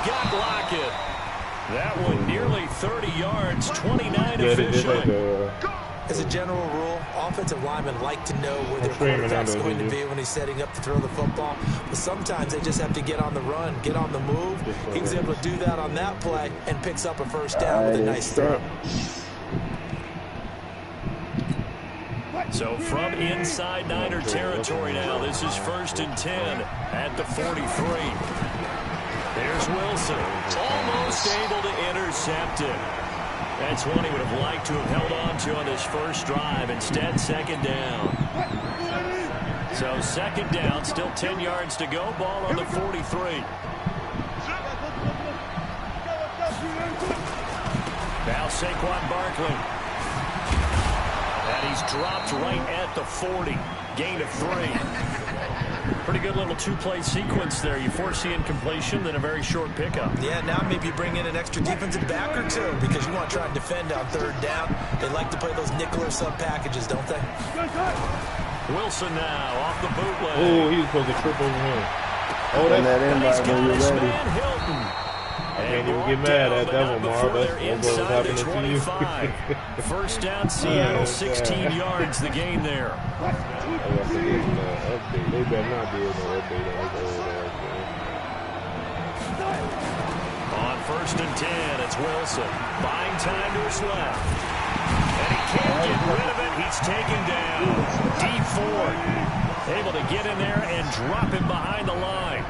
got Lockett. That one nearly 30 yards, 29 officially. As a general rule, offensive linemen like to know where their quarterback's going to be when he's setting up to throw the football. But sometimes they just have to get on the run, get on the move. He was able to do that on that play and picks up a first down with a nice throw. So from inside Niner territory now, this is 1st and 10 at the 43. There's Wilson, almost able to intercept it. That's one he would have liked to have held on to on this first drive. Instead, 2nd down. So 2nd down, still 10 yards to go. Ball on the 43. Now Saquon Barkley. And he's dropped right at the 40. Gain of 3. Pretty good little two-play sequence there. You foresee incompletion, then a very short pickup. Yeah, now maybe you bring in an extra defensive back or two because you want to try and defend on 3rd down. They like to play those nickel or sub packages, don't they? Wilson now off the bootleg. Oh, he was supposed to trip over him. Oh, that's in He's by got when you're his ready. man Hilton. I can't even get mad at that one, Marv. That's what's happening to you. 1st down, Seattle, 16 yards, the gain there. Update. They better not be able to update On 1st and 10, it's Wilson. Buying time to his left. And he can't get rid of it. He's taken down. Deep 4. Able to get in there and drop him behind the line.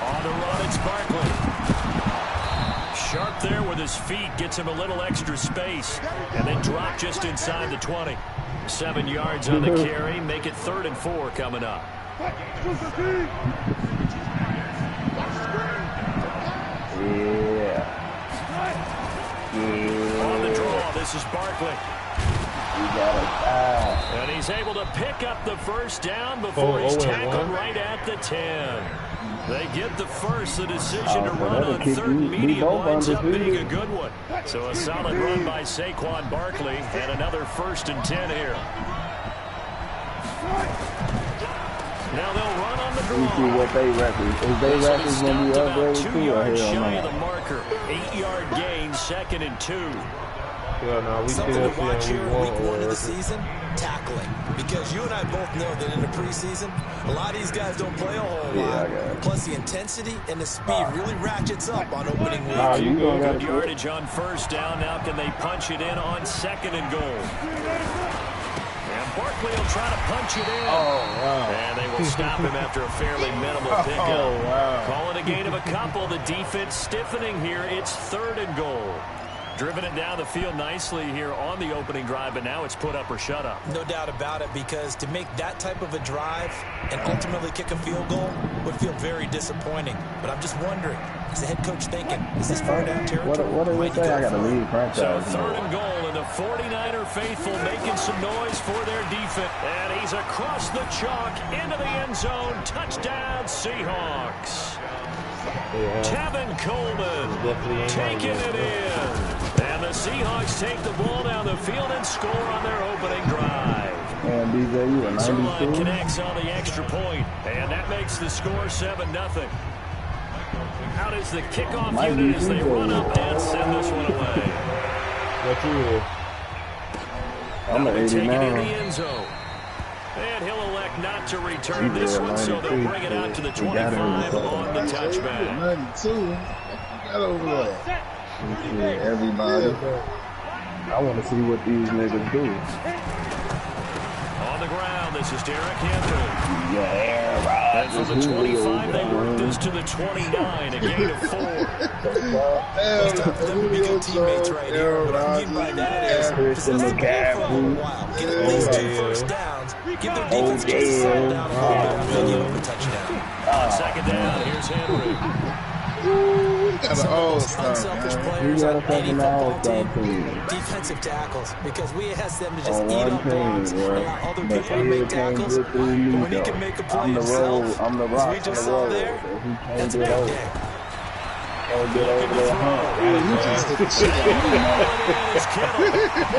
On the run, it's Barkley. Sharp there with his feet. Gets him a little extra space. And then drop just inside the 20. 7 yards on the carry. Make it 3rd and 4 coming up. On the draw, this is Barkley. And he's able to pick up the first down before he's tackled right at the 10. They get the first. The decision to run on 3rd and medium winds up being a good one. So a solid run by Saquon Barkley and another 1st and 10 here. Now they'll run on the draw. We see what they record. Is they record when we upgraded 2 yards shy of the marker. 8-yard gain, 2nd and 2. Yeah, no, we Something to watch here in week 1 of the season, tackling. Because you and I both know that in the preseason, a lot of these guys don't play a whole lot. Plus the intensity and the speed really ratchets up on opening week. Good yardage on 1st down. Now can they punch it in on 2nd and goal? And Barkley will try to punch it in. And they will stop him after a fairly minimal pickup. Call it a gain of a couple. The defense stiffening here. It's 3rd and goal. Driven it down the field nicely here on the opening drive, but now it's put up or shut up. No doubt about it, because to make that type of a drive and ultimately kick a field goal would feel very disappointing. But I'm just wondering, is the head coach thinking, is this far down territory? What do we say? I got to leave franchise. So 3rd and goal, and the 49er faithful making some noise for their defense. And he's across the chalk into the end zone. Touchdown, Seahawks. Tevin Coleman taking it in. And the Seahawks take the ball down the field and score on their opening drive. And DJ, you a 92? Zerline connects on the extra point, and that makes the score 7-0. Out is the kickoff unit as they run up and send this one away. What you is? I'm an 89. Taken in the end zone. And he'll elect not to return this one, so they'll bring it out to the 25 on the touchback. 92. You got over there. Everybody. I want to see what these niggas do. On the ground, this is Derrick Henry. Yeah, right. And from the 25, they work this to the 29, a gain of 4. It's tough for them to be good teammates right here. What I mean by that is, since they've been for a little while, get at least 2 first downs, give their defense just a settle down a little bit, and then give up a touchdown. On 2nd down, here's Henry. Unselfish players on any football team, defensive tackles, because we ask them to just eat up blocks and allow other people to make tackles. But when he can make a play himself, as we just saw there, that's a big day. Looking to throw.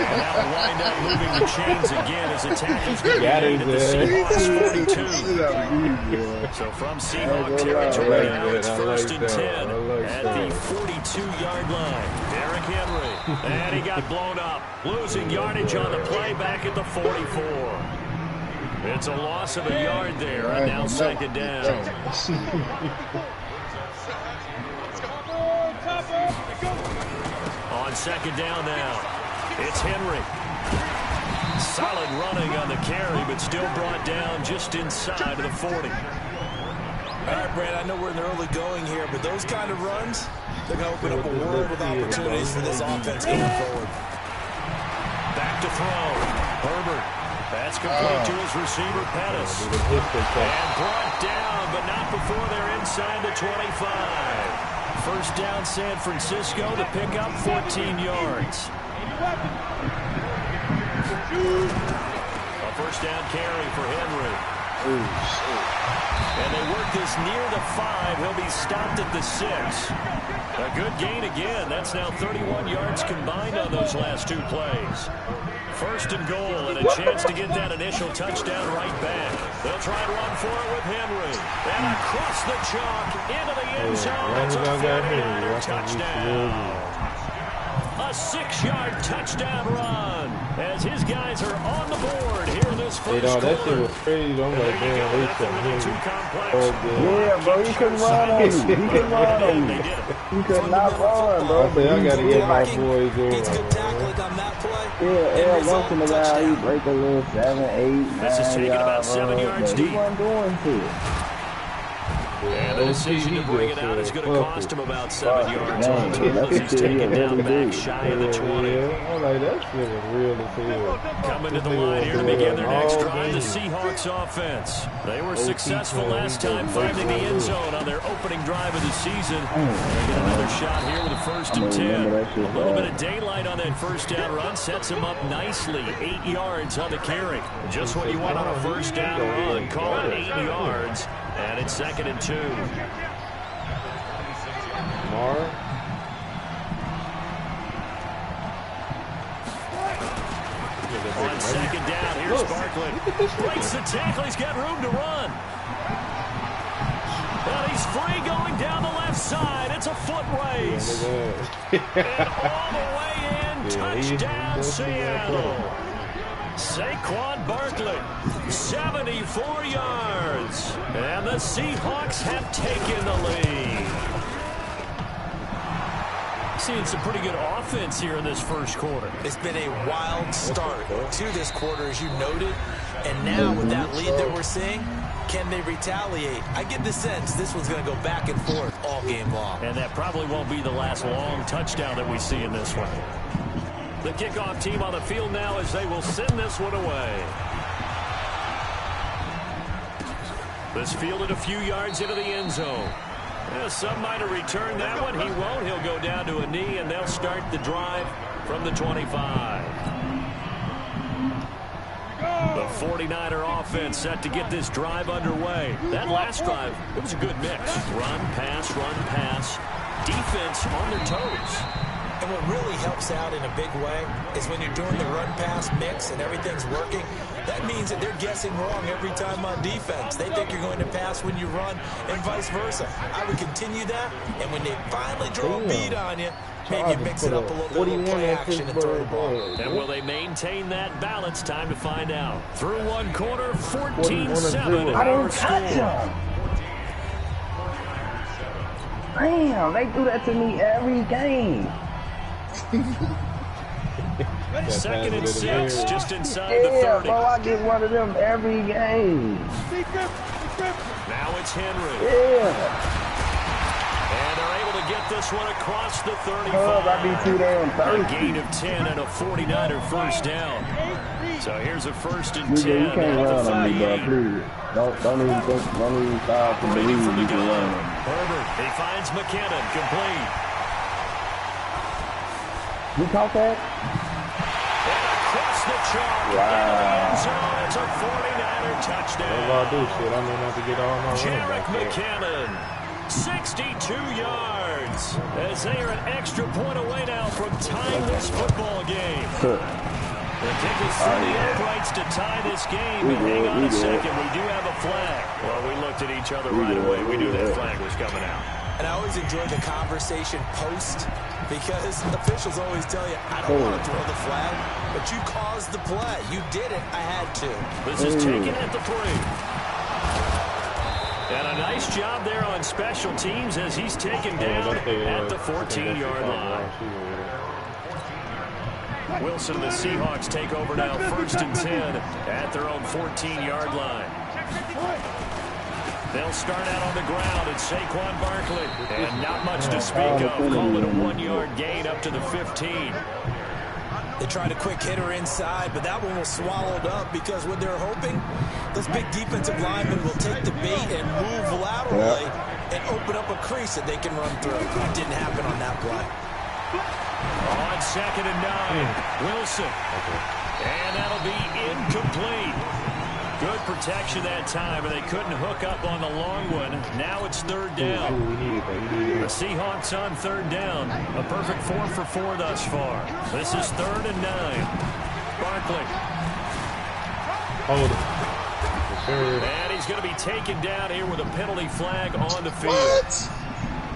And that'll wind up moving the chains again as the tackle's going to be made at the Seahawks 42. So from Seahawk territory now, it's 1st and 10 at the 42-yard line. Derrick Henry. And he got blown up. Losing yardage on the play back at the 44. It's a loss of a yard there, and now 2nd down. On 2nd down now, it's Henry. Solid running on the carry, but still brought down just inside of the 40. All right, Brad, I know we're in the early going here, but those kind of runs, they're going to open up a world of opportunities for this offense going forward. Back to throw. Herbert. That's complete to his receiver, Pettis. And brought down, but not before they're inside the 25. 1st down, San Francisco to pick up 14 yards. A 1st down carry for Henry. And they work this near the 5. He'll be stopped at the 6. A good gain again. That's now 31 yards combined on those last 2 plays. 1st and goal, and a chance to get that initial touchdown right back. They'll try and run for it with Henry. And across the chalk into the end zone. It's a 49er touchdown. A 6-yard touchdown run as his guys are on the board here in this first quarter. That shit was crazy. I'm like, damn, they too complex. Yeah, bro, you couldn't run on me. You couldn't run on me. You could not run, bro. I gotta get my boys over. It's good tackling on that play. Yeah, every once in a while, he break a little 7, 8, This is taking about 7 yards deep. He wasn't doing shit. And the decision to bring it out is going to cost him about 7 yards altogether as he's taken down back shy of the 20. I'm like, that shit was real as hell. Coming to the line here to begin their next drive, the Seahawks offense. They were successful last time finding the end zone on their opening drive of the season. They get another shot here with a 1st and 10. A little bit of daylight on that 1st down run sets him up nicely. 8 yards on the carry. Just what you want on a 1st down run. Call it 8 yards. And it's 2nd and 2. On 2nd down, here's Barkley. Breaks the tackle. He's got room to run. And he's free going down the left side. It's a foot race. And all the way in. Touchdown, Seattle. Saquon Barkley, 74 yards. And the Seahawks have taken the lead. Seeing some pretty good offense here in this first quarter. It's been a wild start to this quarter, as you noted. And now with that lead that we're seeing, can they retaliate? I get the sense this one's going to go back and forth all game long. And that probably won't be the last long touchdown that we see in this one. The kickoff team on the field now as they will send this one away. This fielded a few yards into the end zone. Some might have returned that one. He won't. He'll go down to a knee, and they'll start the drive from the 25. The 49er offense set to get this drive underway. That last drive, it was a good mix. Run, pass, defense on their toes. And what really helps out in a big way is when you're doing the run-pass mix and everything's working, that means that they're guessing wrong every time on defense. They think you're going to pass when you run and vice versa. I would continue that, and when they finally draw a beat on you, maybe mix it up a little bit with play action and throw the ball. And will they maintain that balance? Time to find out. Through one quarter, 14-7. I didn't touch him. Damn, they do that to me every game. 2nd and 6, just inside the 30. Yeah, bro, I get one of them every game. Now it's Henry. Yeah. And they're able to get this one across the 35. I be too damn thirsty. A gain of 10 and a 49er 1st down. So here's a 1st and 10 you can't at the run on me, bro, 38. please. Don't even stop to believe you can run. Herbert, he finds McKinnon, complete. You caught that? And across the chalk. Wow. So it's a 49er touchdown. What do I do? Shit, I may not to get all my Jarek McKinnon. 62 yards as they are an extra point away now from tying this football game. The kick is through the uprights to tie this game. But hang on a second, we do have a flag. Well, we looked at each other right away. We knew that flag was coming out. And I always enjoy the conversation post because officials always tell you, I don't want to throw the flag, but you caused the play. You did it. I had to. This is taken at the 3. And a nice job there on special teams as he's taken down at the 14-yard line. Wilson and the Seahawks take over now 1st and 10 at their own 14-yard line. They'll start out on the ground. It's Saquon Barkley. And not much to speak of. Call it a 1-yard gain up to the 15. They tried a quick hitter inside, but that one was swallowed up because what they're hoping, those big defensive linemen will take the bait and move laterally and open up a crease that they can run through. It didn't happen on that play. On 2nd and 9, Wilson. And that'll be incomplete. Good protection that time, and they couldn't hook up on the long one. Now it's 3rd down. The Seahawks on 3rd down. A perfect 4 for 4 thus far. This is 3rd and 9. Barkley. Hold it. And he's going to be taken down here with a penalty flag on the field. What?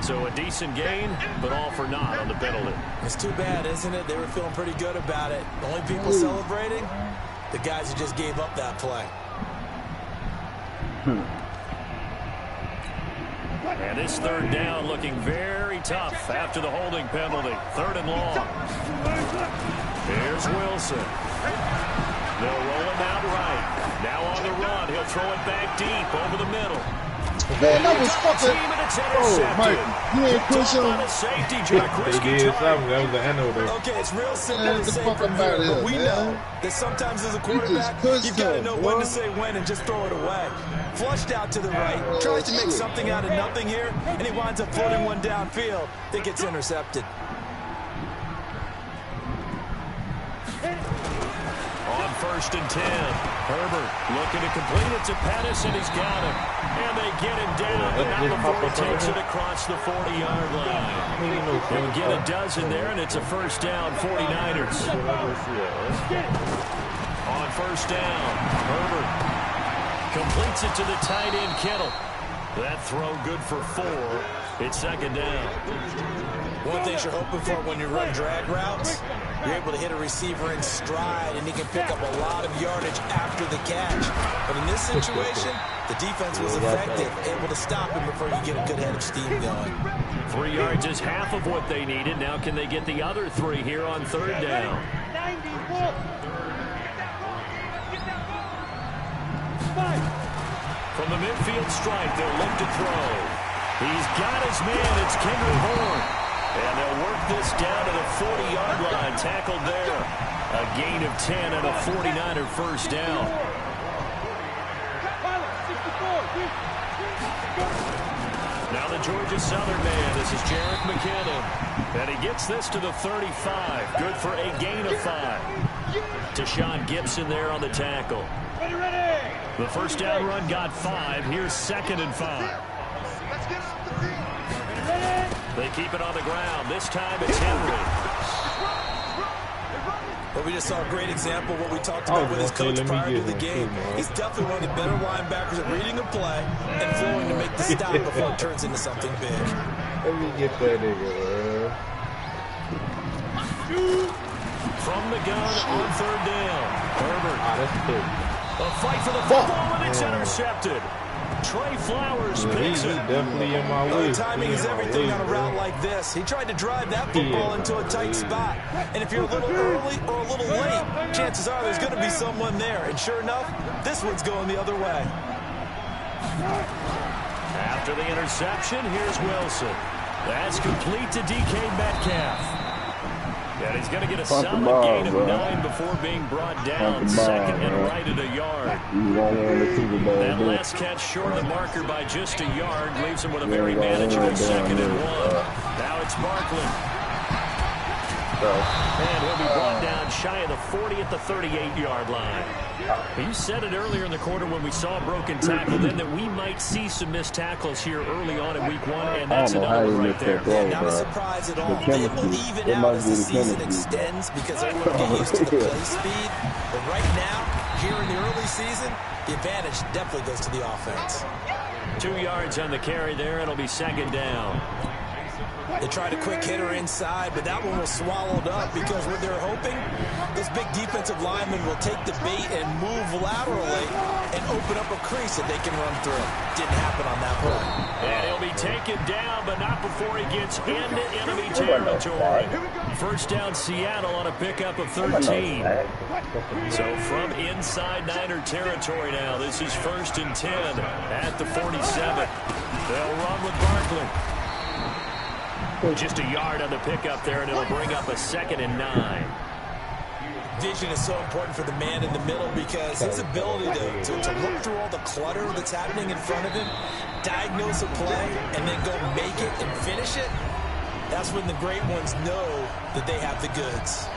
So a decent gain, but all for naught on the penalty. It's too bad, isn't it? They were feeling pretty good about it. The only people celebrating, the guys who just gave up that play. And this 3rd down looking very tough after the holding penalty. 3rd and long. Here's Wilson. They'll roll him out right. Now on the run. He'll throw it back deep over the middle. Man, that was fucking. Oh, Mike, you ain't push him. They did something. That was the end of it. Okay, it's real simple to say from here, but we know that sometimes as a quarterback, you've got to know when to say when and just throw it away. Flushed out to the right, tries to make something out of nothing here, and he winds up floating one downfield that gets intercepted. On 1st and 10, Herbert looking to complete it to Pettis, and he's got him. And they get him down, but not before he takes it across the 40-yard line. He'll get a dozen there, and it's a 1st down, 49ers. On 1st down, Herbert completes it to the tight end, Kittle. That throw good for 4. It's 2nd down. One thing you're hoping for when you run drag routes, you're able to hit a receiver in stride, and he can pick up a lot of yardage after the catch. But in this situation, the defense was effective, able to stop him before you get a good head of steam going. 3 yards is half of what they needed. Now can they get the other 3 here on 3rd down? From the midfield stripe, they'll look to throw. He's got his man. It's Kendrick Bourne. And they'll work this down to the 40-yard line. Tackled there. A gain of 10 and a 49er 1st down. Now the Georgia Southern man. This is Jerick McKinnon. And he gets this to the 35. Good for a gain of 5. Tashawn Gibson there on the tackle. The 1st down run got 5. Here's 2nd and 5. They keep it on the ground. This time it's Henry. But we just saw a great example of what we talked about with his coach prior to the game. He's definitely one of the better linebackers at reading a play and flowing to make the stop before it turns into something big. Let me get that nigga, From the gun on 3rd down. Herbert. that's good. A fight for the football, and it's intercepted. Trey Flowers picks it. Definitely in my way. Timing is everything on a route like this. He tried to drive that football into a tight spot. And if you're a little early or a little late, chances are there's going to be someone there. And sure enough, this one's going the other way. After the interception, here's Wilson. That's complete to DK Metcalf. And he's going to get a solid gain of 9 before being brought down. 2nd and right at a yard. That last catch short of the marker by just a yard leaves him with a very manageable 2nd and 1. Now it's Barkley. And he'll be brought down shy of the 40 at the 38-yard line. You said it earlier in the quarter when we saw a broken tackle then that we might see some missed tackles here early on in week 1, and that's another one right there. Not a surprise at all. They will even out as the season extends because everyone get used to the play speed. But right now, here in the early season, the advantage definitely goes to the offense. 2 yards on the carry there. It'll be second down. They tried a quick hitter inside, but that one was swallowed up because what they're hoping, those big defensive linemen will take the bait and move laterally and open up a crease that they can run through. Didn't happen on that play. And he'll be taken down, but not before he gets into enemy territory. First down Seattle on a pickup of 13. So from inside Niner territory now, this is 1st and 10 at the 47. They'll run with Barkley. Just a yard on the pickup there, and it'll bring up a 2nd and 9. Vision is so important for the man in the middle because his ability to look through all the clutter that's happening in front of him, diagnose a play, and then go make it and finish it, that's when the great ones know that they have the goods.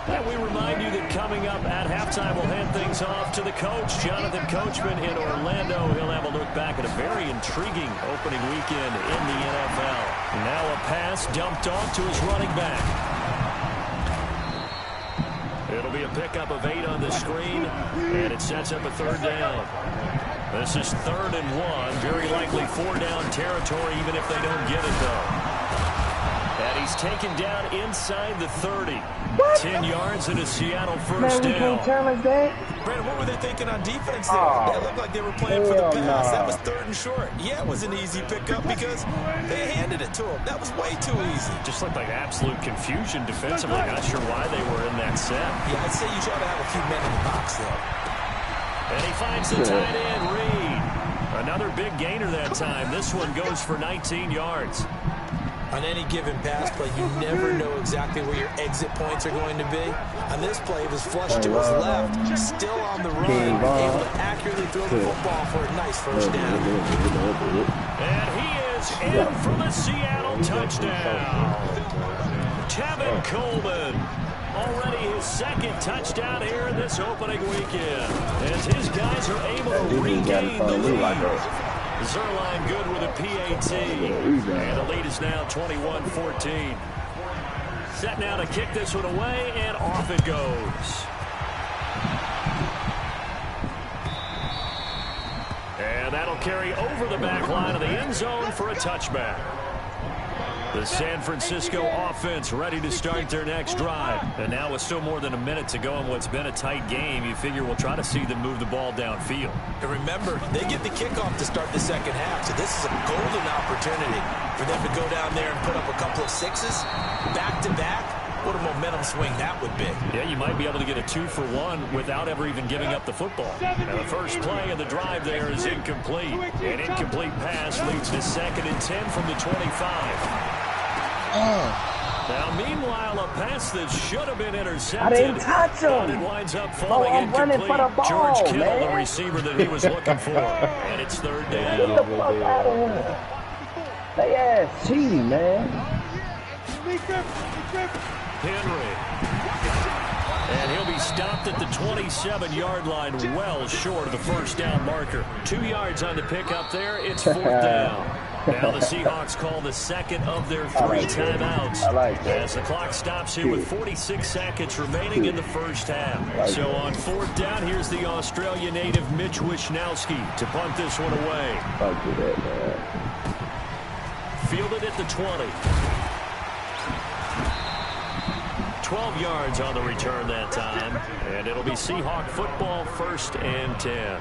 And we remind you that coming up at halftime, we'll hand things off to the coach, Jonathan Coachman in Orlando. He'll have a look back at a very intriguing opening weekend in the NFL. Now a pass dumped off to his running back. It'll be a pickup of 8 on the screen, and it sets up a 3rd down. This is 3rd and 1, very likely 4-down territory, even if they don't get it, though. And he's taken down inside the 30. What? 10 yards and a Seattle first down. Brandon, what were they thinking on defense there? They looked like they were playing for the pass. That was 3rd and short. Yeah, it was an easy pickup because they handed it to him. That was way too easy. Just looked like absolute confusion defensively. Not sure why they were in that set. Yeah, I'd say you try to have a few men in the box there. And he finds the tight end, Reed. Another big gainer that time. This one goes for 19 yards. On any given pass play, you never know exactly where your exit points are going to be. On this play, it was flushed to his left, still on the run, able to accurately throw the football for a nice first down. And he is in for the Seattle touchdown. Tevin Coleman, already his 2nd touchdown here in this opening weekend, as his guys are able to regain the lead. Zerline good with a PAT. And the lead is now 21-14. Set now to kick this one away, and off it goes. And that'll carry over the back line of the end zone for a touchback. The San Francisco offense ready to start their next drive. And now with still more than a minute to go in what's been a tight game, you figure we'll try to see them move the ball downfield. And remember, they get the kickoff to start the second half, so this is a golden opportunity for them to go down there and put up a couple of 6s back-to-back. What a momentum swing that would be. Yeah, you might be able to get a 2-for-1 without ever even giving up the football. Now, the first play of the drive there is incomplete. An incomplete pass leads to 2nd and 10 from the 25. Now, meanwhile, a pass that should have been intercepted. I didn't touch him. It winds up falling incomplete. George Kittle, the receiver that he was looking for. And it's 3rd down. Get the fuck out of here. They ass cheating, man. Henry. And he'll be stopped at the 27-yard line, well short of the first down marker. 2 yards on the pickup there. It's 4th down. Now the Seahawks call the 2nd of their 3 timeouts. As the clock stops here with 46 seconds remaining in the first half. So on 4th down, here's the Australia native Mitch Wishnowski to punt this one away. Fielded at the 20. 12 yards on the return that time. And it'll be Seahawk football, 1st and 10.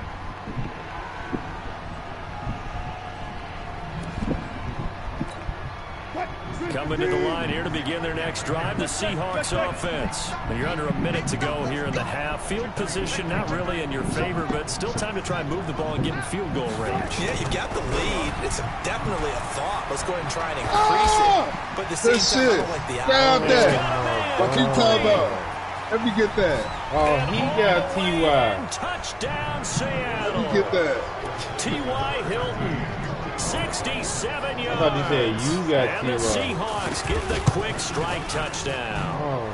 Coming to the line here to begin their next drive, the Seahawks offense. You're under a minute to go here in the half. Field position not really in your favor, but still time to try and move the ball and get in field goal range. Yeah, you've got the lead. It's definitely a thought. Let's go ahead and try and increase it. But the same time, I don't like the Grab that. What keep talking about? Let me get that. Oh, he got T.Y. Touchdown, Seattle. Let me get that. T.Y. Hilton. 67 yards. I thought you said you got and the Seahawks get the quick strike touchdown.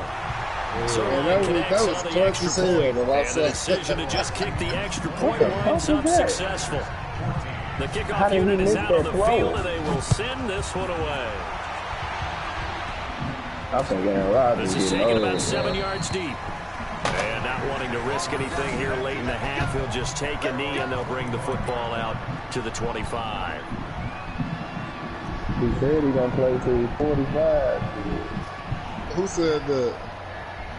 So that was twice as hell. And the decision to just kick the extra point winds up successful. The kickoff unit is out on the field, and they will send this one away. I think Aaron Rodgers This is taking about 7 yards deep. And not wanting to risk anything here late in the half, he'll just take a knee, and they'll bring the football out to the 25. He said he's going to play till he's 45. Who said that?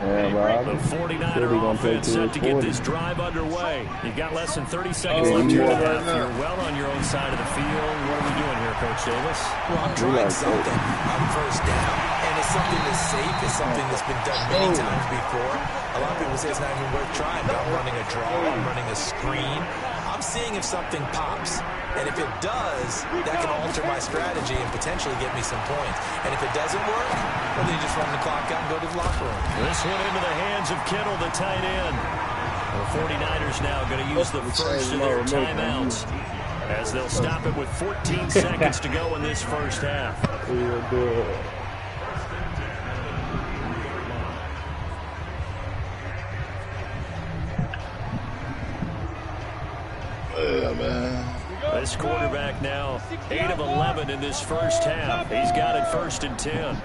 The 49er offense set to get this drive underway. You've got less than 30 seconds left here in the half. You're well on your own side of the field. What are we doing here, Coach Davis? Well, I'm trying something on first down. And it's something that's safe. It's something that's been done many times before. A lot of people say it's not even worth trying, but I'm running a draw. I'm running a screen. I'm seeing if something pops. And if it does, that can alter my strategy and potentially get me some points. And if it doesn't work, well, then you just run the clock out and go to the locker room. This one into the hands of Kittle, the tight end. The 49ers now going to use the first of their timeouts as they'll stop it with 14 seconds to go in this first half. Yeah, man. This quarterback now 8 of 11 in this first half. He's got it 1st and 10.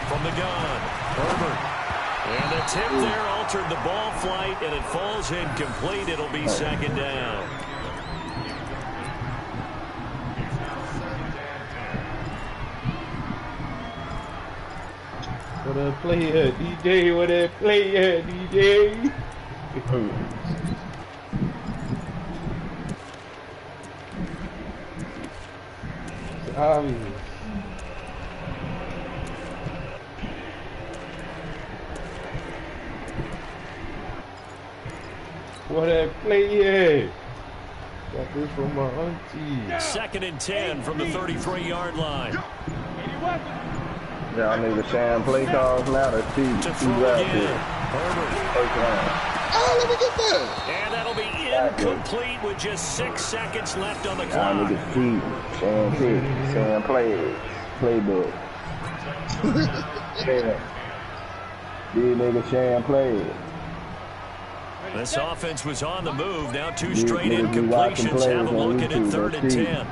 From the gun, Herbert. And the tip there altered the ball flight, and it falls incomplete. It'll be 2nd down. What a player, DJ. What a player, DJ. What a player. Got this from my auntie. 2nd and 10 from the 33-yard line. Y'all need the sham play calls now to see who's out here. Oh, let me get that. And that'll be incomplete with just 6 seconds left on the clock. Y'all need to see sham pick, sham play, playbook. These niggas sham play. This offense was on the move. Now 2 straight incompletions. Have a look at it 3rd and 10.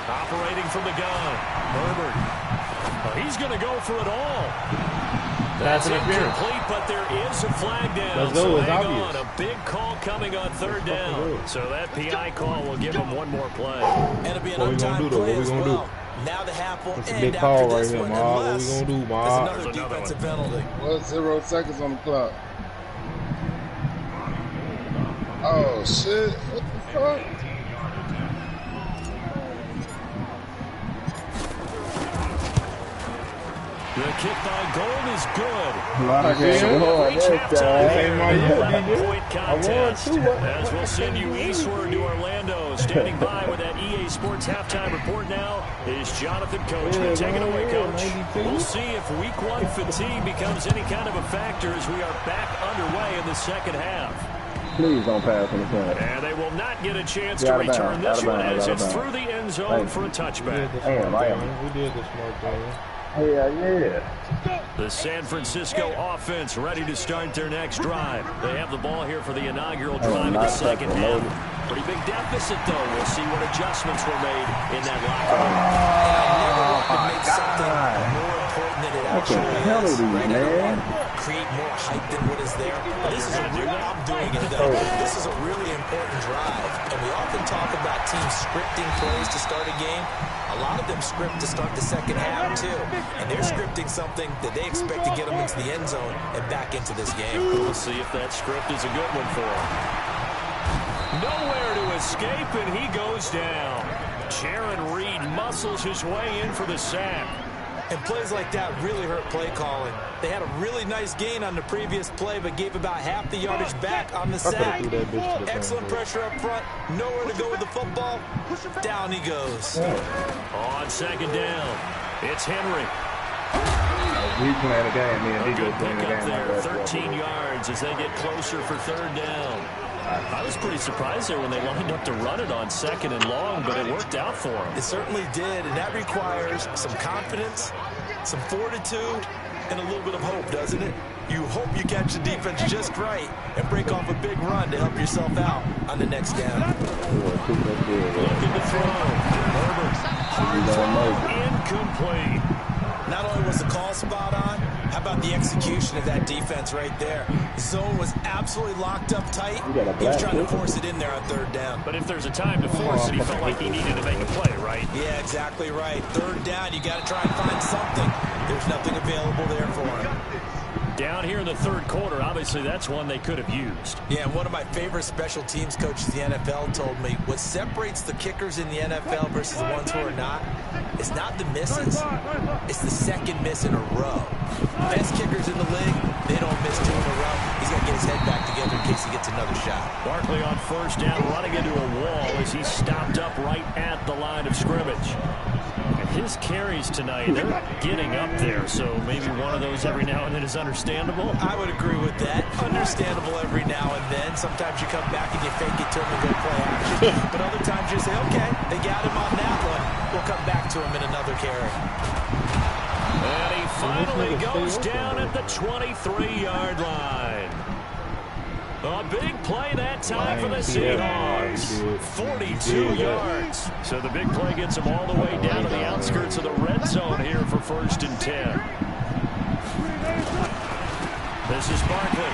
Operating from the gun. Herbert. He's going to go for it all. That's incomplete, but there is a flag down. Let's go. So It's hang obvious. on. A big call coming on 3rd down. So that PI call will give him one more play. And it'll be an untimed play as well. Now the half will end call after right this here, one, Ma. What unless we gonna do, Ma? there's another defensive penalty. Well, 0 seconds on the clock. Oh, shit. What the fuck? The kick by Gold is good. Point contest. As we'll send you eastward to Orlando. Standing by with that EA Sports halftime report now is Jonathan Coachman. Take it away, Coach. We'll see if Week 1 fatigue becomes any kind of a factor as we are back underway in the second half. Please don't pass on the play. And they will not get a chance to return this one as it's through the end zone for a touchback. We did the smart thing. Yeah. The San Francisco offense ready to start their next drive. They have the ball here for the inaugural drive of the second half. Pretty big deficit, though. We'll see what adjustments were made in that locker room. I never want to make something more important than it actually is. Man. Create more hype than what is there. But this is I'm doing it, though. This is a really important drive. And we often talk about teams scripting plays to start a game. A lot of them script to start the second half, too. And they're scripting something that they expect to get them into the end zone and back into this game. We'll see if that script is a good one for them. Nowhere to escape, and he goes down. Jaron Reed muscles his way in for the sack. And plays like that really hurt play calling. They had a really nice gain on the previous play, but gave about half the yardage back on the sack. Excellent pressure up front. Nowhere to go with the football. Down he goes. On second down, it's Henry. He's playing the game, man. Good pick up there, 13 yards as they get closer for 3rd down. I was pretty surprised there when they lined up to run it on 2nd and long, but it worked out for them. It certainly did, and that requires some confidence, some fortitude, and a little bit of hope, doesn't it? You hope you catch the defense just right and break off a big run to help yourself out on the next down. Looking to throw. Herbert. Hard throw. Incomplete. Not only was the call spot on, how about the execution of that defense right there? The zone was absolutely locked up tight. He was trying to force it in there on 3rd down. But if there's a time to force it, he felt like he needed to make a play, right? Yeah, exactly right. 3rd down, you got to try and find something. There's nothing available there for him. Down here in the 3rd quarter, obviously that's one they could have used. Yeah, one of my favorite special teams coaches in the NFL told me what separates the kickers in the NFL versus the ones who are not, it's not the misses, it's the 2nd miss in a row. Best kickers in the league, they don't miss 2 in a row. He's got to get his head back together in case he gets another shot. Barkley on 1st down, running into a wall as he's stopped up right at the line of scrimmage. His carries tonight, they're getting up there, so maybe one of those every now and then is understandable. I would agree with that. Understandable every now and then. Sometimes you come back and you fake it to him and go play action. But other times you say, okay, they got him on that one. We'll come back to him in another carry. And he finally goes down at the 23-yard line. A big play that time for the Seahawks. 42 yards. So the big play gets them all the way down to the outskirts of the red zone here for 1st and 10. This is Barkley.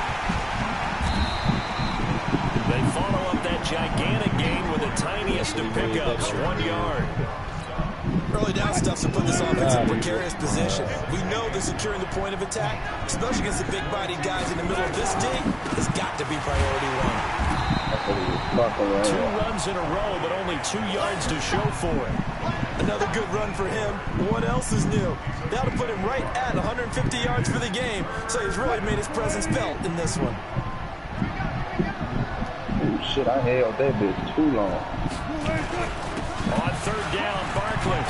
They follow up that gigantic gain with the tiniest of pickups, 1 yard. Early down stuff to put this offense in precarious position. We know that securing the point of attack, especially against the big-bodied guys in the middle of this team, has got to be priority 1. 2 runs in a row, but only 2 yards to show for it. Another good run for him. What else is new? That'll put him right at 150 yards for the game, so he's really made his presence felt in this one. Oh, shit, I held that bitch too long. On 3rd down, Barkley.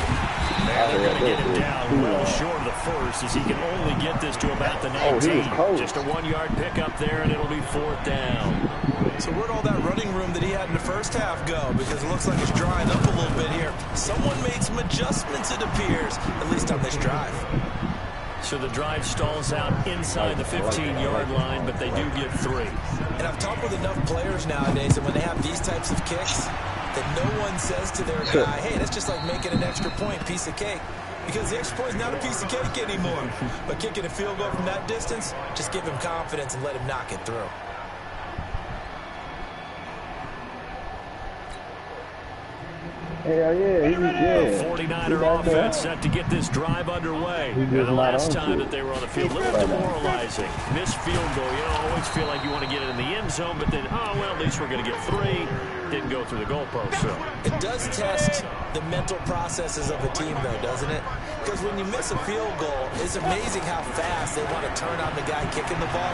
They're going to get him down well short of the 1st as he can only get this to about the 19. Just a 1-yard pickup there, and it'll be 4th down. So where'd all that running room that he had in the first half go? Because it looks like it's drying up a little bit here. Someone made some adjustments, it appears, at least on this drive. So the drive stalls out inside the 15-yard line, but they do get 3. And I've talked with enough players nowadays, and when they have these types of kicks, that no one says to their guy, hey, that's just like making an extra point, piece of cake. Because the extra point is not a piece of cake anymore. But kicking a field goal from that distance, just give him confidence and let him knock it through. Hell yeah, The 49er offense set to get this drive underway. And the last time that they were on the field, a little demoralizing. Missed field goal. You don't always feel like you want to get it in the end zone, but then, oh, well, at least we're going to get 3. Didn't go through the goalpost, so. It does test the mental processes of a team, though, doesn't it? Because when you miss a field goal, it's amazing how fast they want to turn on the guy kicking the ball.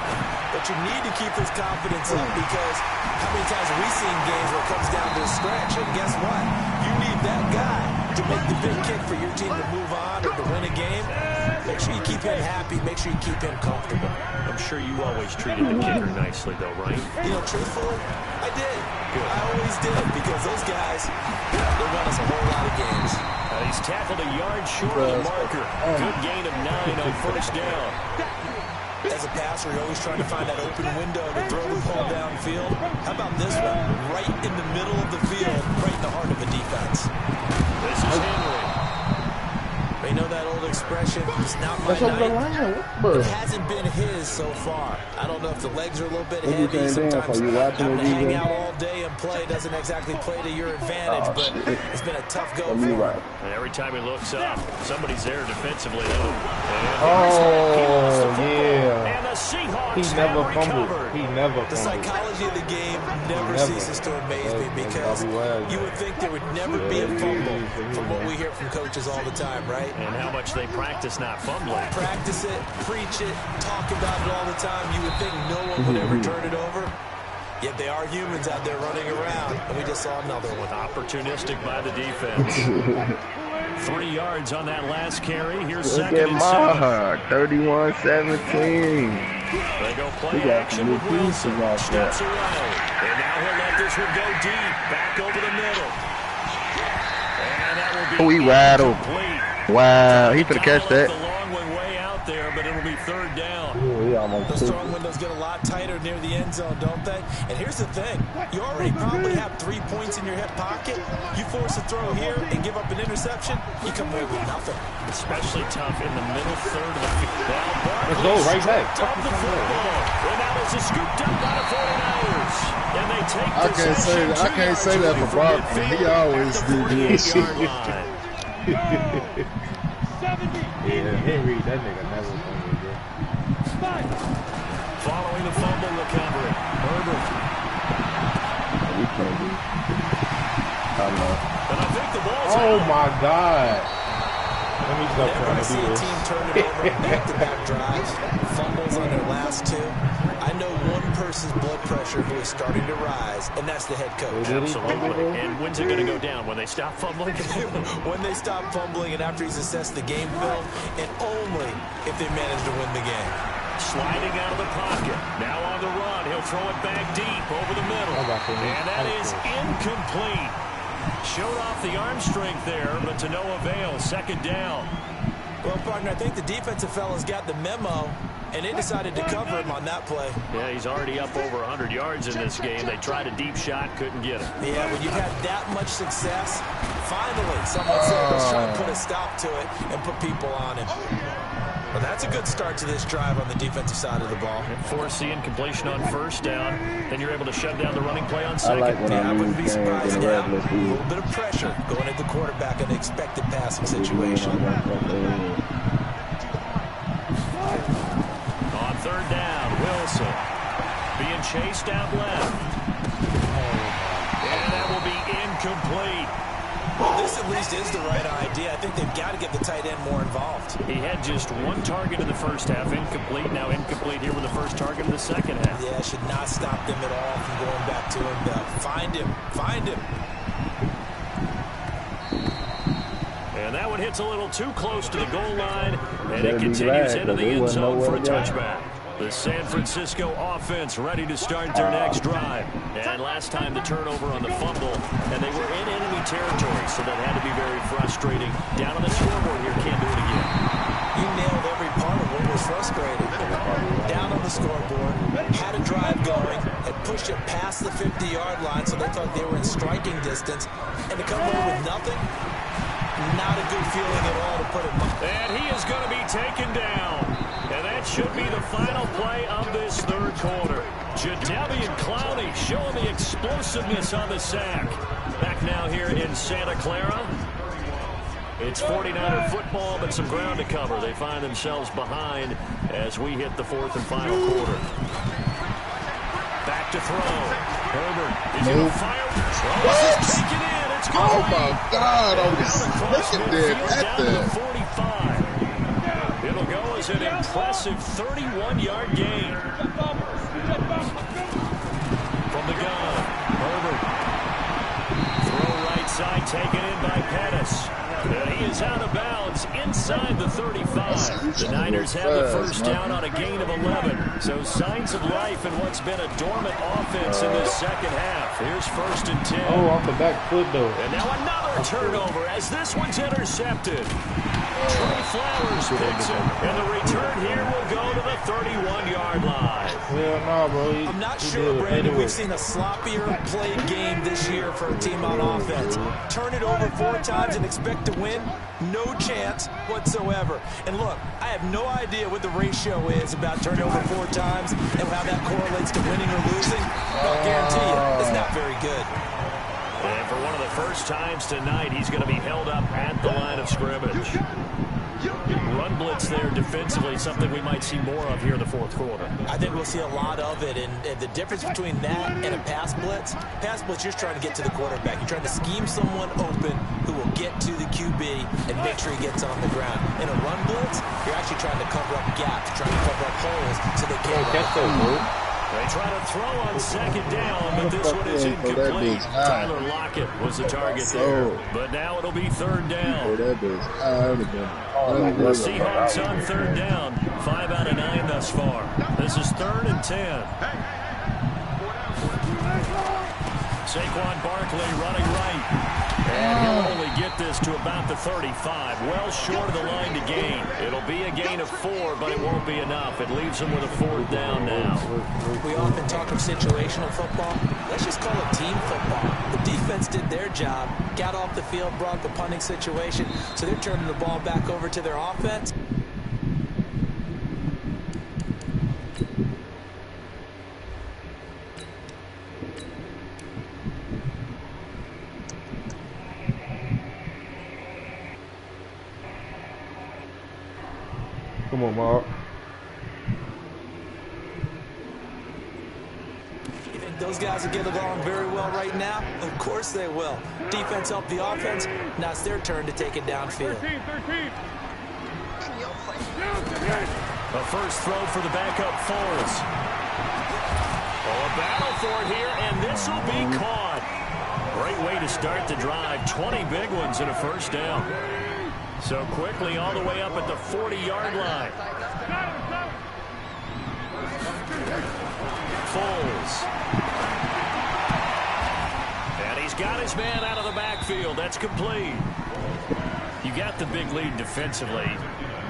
But you need to keep his confidence up, because how many times have we seen games where it comes down to a stretch, and guess what? You need that guy to make the big kick for your team to move on or to win a game. Make sure you keep him happy. Make sure you keep him comfortable. I'm sure you always treated the kicker nicely, though, right? You know, truthfully, I did. Good. I always did, because those guys, they won us a whole lot of games. He's tackled a yard short of the marker. Good gain of 9 on 1st down. As a passer, you're always trying to find that open window to throw the ball downfield. How about this one? Right in the middle of the field, right in the heart of a defense. This is Henry. They know that old expression, it's not my night. It hasn't been his so far. I don't know if the legs are a little bit heavy. Sometimes having to hang out all day and play doesn't exactly play to your advantage, but it's been a tough go for him. And every time he looks up, somebody's there defensively. Yeah. And the Seahawks He never fumbled. He never fumbled. The psychology of the game never ceases to amaze me, because you would think there would never be a fumble from what we hear from coaches all the time, right? And how much they practice not fumbling. Practice it, preach it, talk about it all the time. You would think no one would ever turn it over. Yet they are humans out there running around, and we just saw another one. Opportunistic by the defense. 3 yards on that last carry. Here's Look 2nd at and 7. 31-17. They go play action with Wilson. Steps away. And now he'll let this one go deep. Back over the middle. And that will be he rattled. Wow, he finna catch that. The long one way out there, but it'll be third down. Those throwing windows get a lot tighter near the end zone, don't they? And here's the thing. You already probably have 3 points in your hip pocket. You force a throw here and give up an interception, you come away with nothing. Especially tough in the middle third of the field. Let's go, right back. Up the football. And now this is scooped up by the 49ers. And they take I can't say that for Barkley. He always do this. Yeah, Henry, that nigga never fumbled, bro. Following the fumble recovery, Herbert. We can't do. I know. And I think the ball's Oh out. my God. Let me stop trying to see do a this. team turn it over on back-to-back drives, fumbles on their last 2. I know one person's blood pressure who is starting to rise, and that's the head coach. Absolutely. And when's it going to go down? When they stop fumbling? When they stop fumbling and after he's assessed the game film, and only if they manage to win the game. Sliding out of the pocket. Now on the run. He'll throw it back deep over the middle. And that is incomplete. Showed off the arm strength there, but to no avail. Second down. Well, partner, I think the defensive fellas got the memo, and they decided to cover him on that play. Yeah, he's already up over 100 yards in this game. They tried a deep shot, couldn't get it. Yeah, when you've had that much success, finally someone said, let's try and put a stop to it and put people on him. Well, that's a good start to this drive on the defensive side of the ball. Force the incompletion on first down. Then you're able to shut down the running play on second. I wouldn't be surprised now. A little bit of pressure going at the quarterback in the expected passing situation. On third down, Wilson being chased out left. And that will be incomplete. This at least is the right idea. I think they've got to get the tight end more involved. He had just 1 target in the first half, incomplete. Now incomplete here with the first target in the second half. Yeah, should not stop them at all from going back to him. Find him. Find him. And that one hits a little too close to the goal line, and it continues into the end zone for a touchback. The San Francisco offense ready to start their next drive. And last time the turnover on the fumble, and they were in enemy territory, so that had to be very frustrating. Down on the scoreboard here, can't do it again. You nailed every part of what was frustrating. Down on the scoreboard, had a drive going, had pushed it past the 50-yard line, so they thought they were in striking distance, and to come away with nothing, not a good feeling at all to put it. And he is going to be taken down. And that should be the final play of this third quarter. Jadeveon Clowney showing the explosiveness on the sack. Back now here in Santa Clara. It's 49er football, but some ground to cover. They find themselves behind as we hit the fourth and final quarter. Back to throw. Herbert is going to fire. What? Take it in. It's going. Oh my God! I was looking there at that. 45. It'll go as an impressive 31-yard gain. From the gun, Herbert. Throw right side, taken in by Pettis. And he is out of bounds inside the 35. The Niners have the first down on a gain of 11. So signs of life in what's been a dormant offense in this second half. Here's 1st and 10. Oh, off the back foot, though. And now another turnover as this one's intercepted. Trey Flowers picks him, and the return here will go to the 31-yard line. Hell no, bro. I'm not sure, Brandon, we've seen a sloppier played game this year for a team on offense. Turn it over 4 times and expect to win? No chance whatsoever. And look, I have no idea what the ratio is about turning over 4 times and how that correlates to winning or losing. I'll guarantee you, it's not very good. And for one of the first times tonight, he's going to be held up at the line of scrimmage. Run blitz there defensively, something we might see more of here in the fourth quarter. I think we'll see a lot of it, and the difference between that and a pass blitz, you're just trying to get to the quarterback. You're trying to scheme someone open who will get to the QB and make sure he gets on the ground. In a run blitz, you're actually trying to cover up gaps, trying to cover up holes so they can't catch those, bro. They try to throw on second down, but this one is incomplete. Tyler Lockett was the target there, but now it'll be third down. The Seahawks on third down, 5 out of 9 thus far. This is 3rd and 10. Saquon Barkley running right. And he'll only get this to about the 35, well short of the line to gain. It'll be a gain of 4, but it won't be enough. It leaves him with a 4th down now. We often talk of situational football. Let's just call it team football. The defense did their job, got off the field, brought the punting situation, so they're turning the ball back over to their offense. Come on, Mark. You think those guys will get along very well right now? Of course they will. Defense helped the offense. Now it's their turn to take it downfield. 13. A first throw for the backup Foles. Oh, a battle for it here, and this will be caught. Great way to start the drive. 20 big ones and a first down. So quickly all the way up at the 40-yard line. Foles. And he's got his man out of the backfield. That's complete. You got the big lead defensively.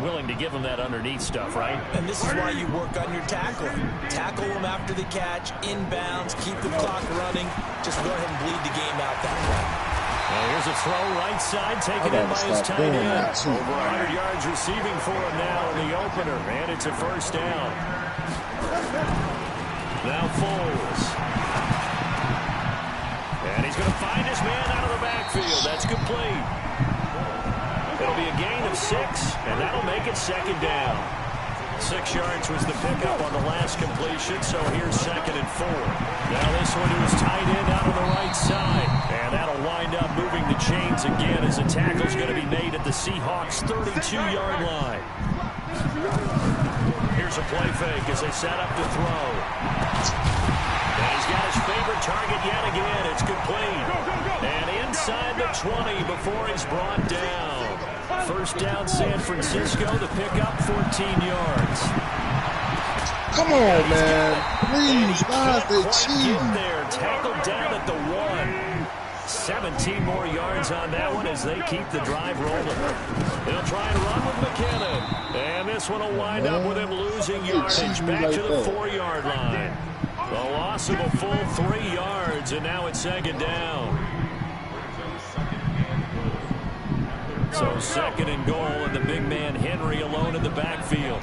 Willing to give him that underneath stuff, right? And this is why you work on your tackling. Tackle them after the catch, inbounds, keep the clock running. Just go ahead and bleed the game out that way. Well, here's a throw right side, taken in by his tight end. Over 100 yards receiving for him now in the opener, and it's a first down. Now Foles. And he's going to find his man out of the backfield. That's complete. It'll be a gain of 6, and that'll make it second down. 6 yards was the pickup on the last completion, so here's 2nd and 4. Now this one to his tight end out on the right side. And that'll wind up moving the chains again as a tackle's going to be made at the Seahawks' 32-yard line. Here's a play fake as they set up to throw. And he's got his favorite target yet again. It's complete. And inside the 20 before he's brought down. First down San Francisco, the pickup 14 yards. Come on, man. Please, guys, they cheating. There, tackled down at the 1. 17 more yards on that one as they keep the drive rolling. They'll try and run with McKinnon. And this one will wind up with him losing yardage back to the 4-yard line. A loss of a full 3 yards, and now it's second down. So 2nd and goal, and the big man Henry alone in the backfield.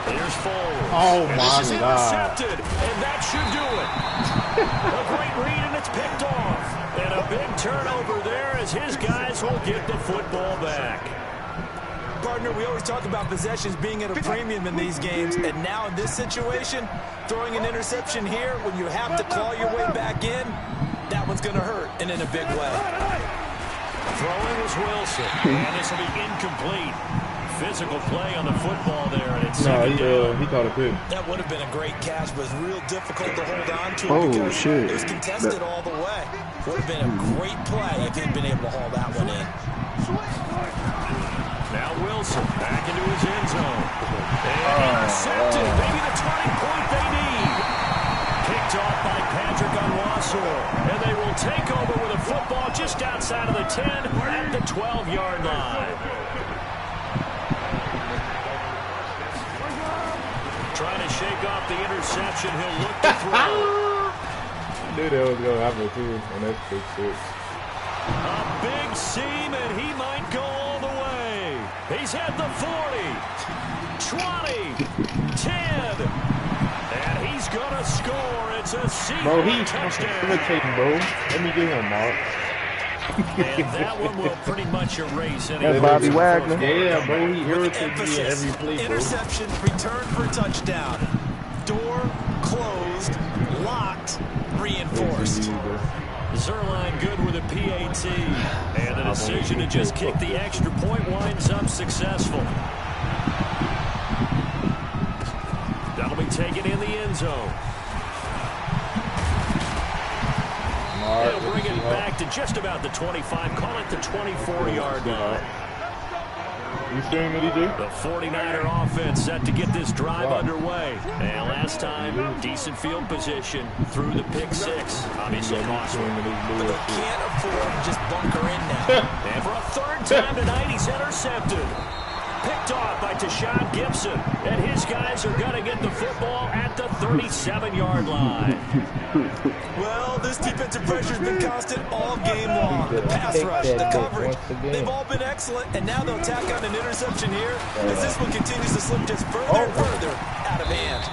Here's Foles. Oh, and my this is God. intercepted, and that should do it. A great read, and it's picked off. And a big turnover there as his guys will get the football back. Partner, we always talk about possessions being at a premium in these games, and now in this situation, throwing an interception here when you have to claw your way back in, that one's going to hurt, and in a big way. Throwing was Wilson, and this will be incomplete. Physical play on the football there, and it's second down. He caught a pick. That would have been a great catch, but it was real difficult to hold on to because it was contested all the way. Would have been a great play if he'd been able to haul that one in. Now Wilson back into his end zone. And intercepted. Maybe the turning point they need. Picked off by Patrick Onwuasor. And they will take over with a football just outside of the 10 at the 12-yard line. Trying to shake off the interception. He'll look to throw. I knew that was going to happen too, and that's big 6. A big seam, and he might go all the way. He's at the 40, 20, 10, and he's going to score. It's a Seahawks touchdown. Bro. Let me get him, Mark. And that one will pretty much erase any. That's Bobby Wagner. Yeah, bro, he irritates me at every play, bro. Interception, return for a touchdown. Door closed, locked, reinforced. Zerline good with a PAT. And the decision to just kick the extra point winds up successful. take it in the end zone. They'll bring it back to just about the 25. Call it the 24-yard line. You stream what he do? The 49er offense set to get this drive underway. And last time, decent field position through the pick six. Obviously cost one. But they can't afford to just bunker in now. And for a third time tonight, he's intercepted. Picked off by Tashawn Gibson. And his guys are going to get the football at the 37-yard line. Well, this defensive pressure has been constant all game long. The pass rush, the coverage, they've all been excellent. And now they'll tack on an interception here as this one continues to slip just further and further out of hand.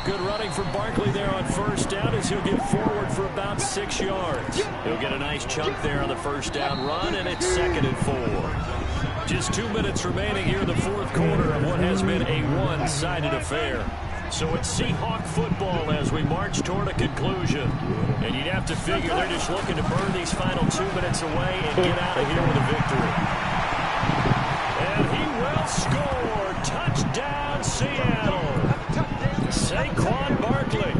Good running for Barkley there on first down as he'll get forward for about 6 yards. He'll get a nice chunk there on the first down run, and it's 2nd and 4. Just 2 minutes remaining here in the fourth quarter of what has been a one-sided affair. So it's Seahawk football as we march toward a conclusion. And you'd have to figure they're just looking to burn these final 2 minutes away and get out of here with a victory. And he will score. Touchdown, Seattle. Saquon Barkley.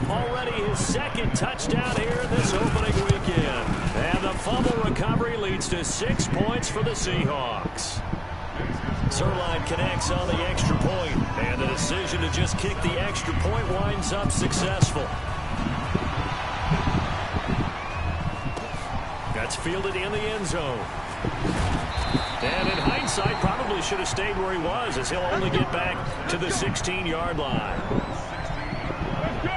Already his 2nd touchdown here in this opening weekend. And the fumble recovery leads to 6 points for the Seahawks. Zerline connects on the extra point, and the decision to just kick the extra point winds up successful. That's fielded in the end zone. And in hindsight, probably should have stayed where he was, as he'll only get back to the 16-yard line.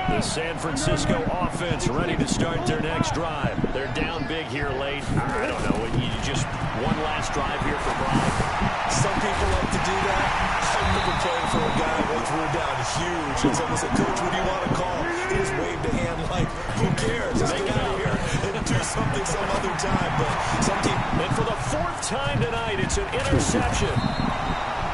The San Francisco offense ready to start their next drive. They're down big here late. I don't know. You just one last drive here for Brian. Some people like to do that. I remember playing for a guy once we were down huge. It's almost like, Coach, what do you want to call? He just waved a hand like, who cares? Just get out here and do something some other time. But some team. And for the 4th time tonight, it's an interception.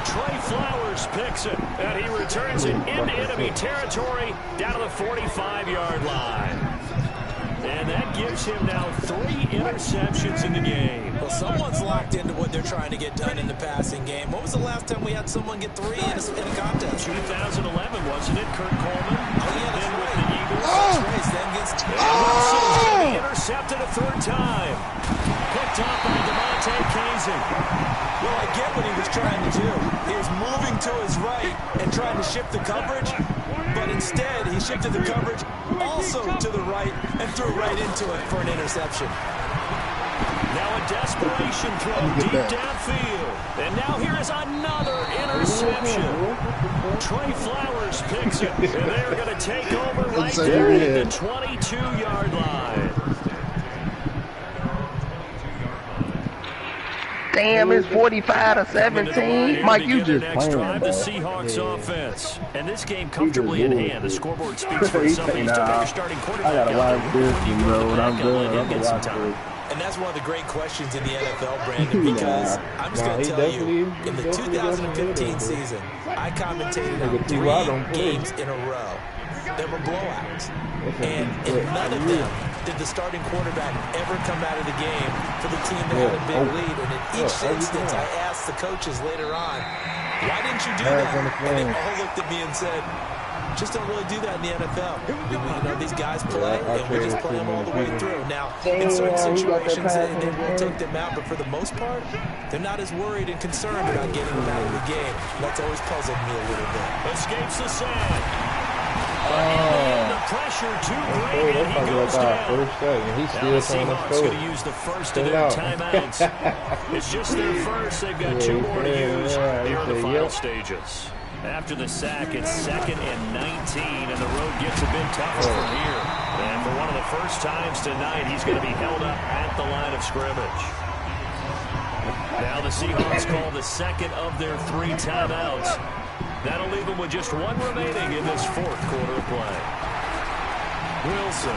Trey Flowers picks it, and he returns it into enemy territory down to the 45-yard line. And that gives him now 3 interceptions in the game. Well, someone's locked into what they're trying to get done in the passing game. What was the last time we had someone get 3 in a contest? 2011, wasn't it, Kurt Coleman? Oh, yeah, that's then right. With the Eagles. That's right. Then gets Wilson's going to be intercepted a 3rd time. Picked up by DeMonte Casey. Well, I get what he was trying to do. He was moving to his right and trying to shift the coverage, but instead he shifted the coverage also to the right and threw right into it for an interception. Now a desperation throw deep downfield. And now here is another interception. Trey Flowers picks it, and they're going to take over right there at the 22-yard line. Damn, it's 45-17. Mike, you just playing, the Seahawks offense. And this game comfortably in hand. The scoreboard speaks for itself. He's still your starting quarterback. I gotta watch this, bro. I'm good. I'm gonna watch this. And that's one of the great questions in the NFL, Brandon, because I'm just going to tell you, in the 2015 season, I commentated on 3 games in a row. There were blowouts. And in none of them did the starting quarterback ever come out of the game for the team that had a big lead. And in each instance, I asked the coaches later on, why didn't you do that? And they all looked at me and said, just don't really do that in the NFL. You know, these guys play, and we just play them all the way through. Now, in certain situations, they will take them out, but for the most part, they're not as worried and concerned about getting them out of the game. That's always puzzled me a little bit. Escapes the sand. And the pressure too great, and he goes down. Now the Seahawks going to use the first of their timeouts. It's just their first. They've got 2 more to use here in the final stages. After the sack, it's 2nd and 19, and the road gets a bit tougher from here. And for one of the first times tonight, he's going to be held up at the line of scrimmage. Now the Seahawks call the 2nd of their 3 timeouts. That'll leave them with just 1 remaining in this 4th quarter of play. Wilson.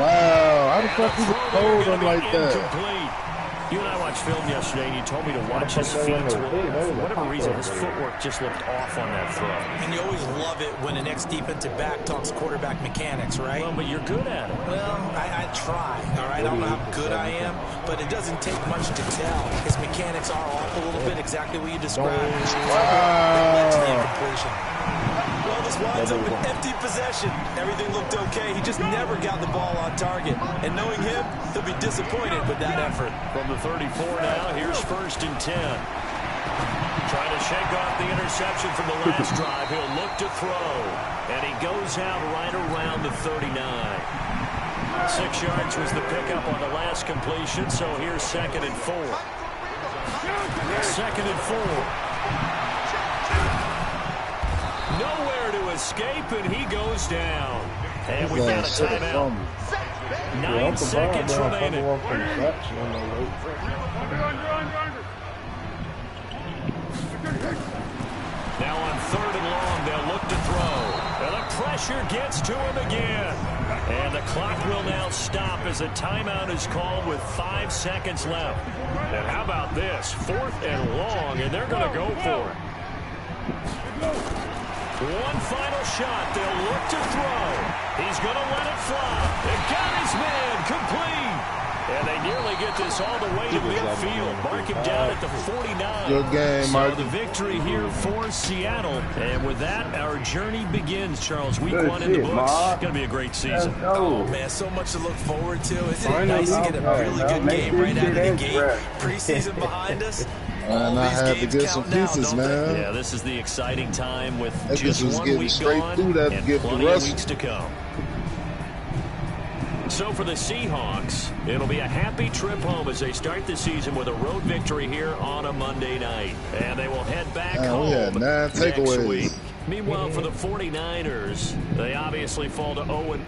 Wow, how the fuck did you hold him like that? Incomplete. You and I watched film yesterday, and you told me to watch his feet. For whatever reason, his footwork just looked off on that throw. And you always love it when an ex-defensive back talks quarterback mechanics, right? Well, but you're good at it. Well, I try, all right? I don't know how good I am, but it doesn't take much to tell. His mechanics are off a little bit, exactly what you described. That led to the incompletion. Well, this winds up possession, everything looked okay. He just never got the ball on target. And knowing him, he'll be disappointed with that effort. From the 34 now, here's 1st and 10. Trying to shake off the interception from the last drive. He'll look to throw. And he goes out right around the 39. 6 yards was the pickup on the last completion, so here's 2nd and 4. 2nd and 4. Nowhere to escape, and he goes down. And we've got a timeout. 9 seconds remaining. Now on 3rd and long, they'll look to throw. And the pressure gets to him again. And the clock will now stop as a timeout is called with 5 seconds left. And how about this? 4th and long, and they're going to go for it. One final shot. They'll look to throw. He's going to let it fly. They got his man complete. And they nearly get this all the way to midfield. Mark him down at the 49. Good game, Mike. So the victory here for Seattle. And with that, our journey begins, Charles. Week 1 in the books. It's going to be a great season. Oh, man, so much to look forward to. Isn't it nice to get a really good game right out of the gate? Preseason behind us. And I had to get some pieces, man. Yeah, this is the exciting time with just 1 week gone and plenty of weeks to come. So for the Seahawks, it'll be a happy trip home as they start the season with a road victory here on a Monday night. And they will head back home next week. Meanwhile, for the 49ers, they obviously fall to 0-.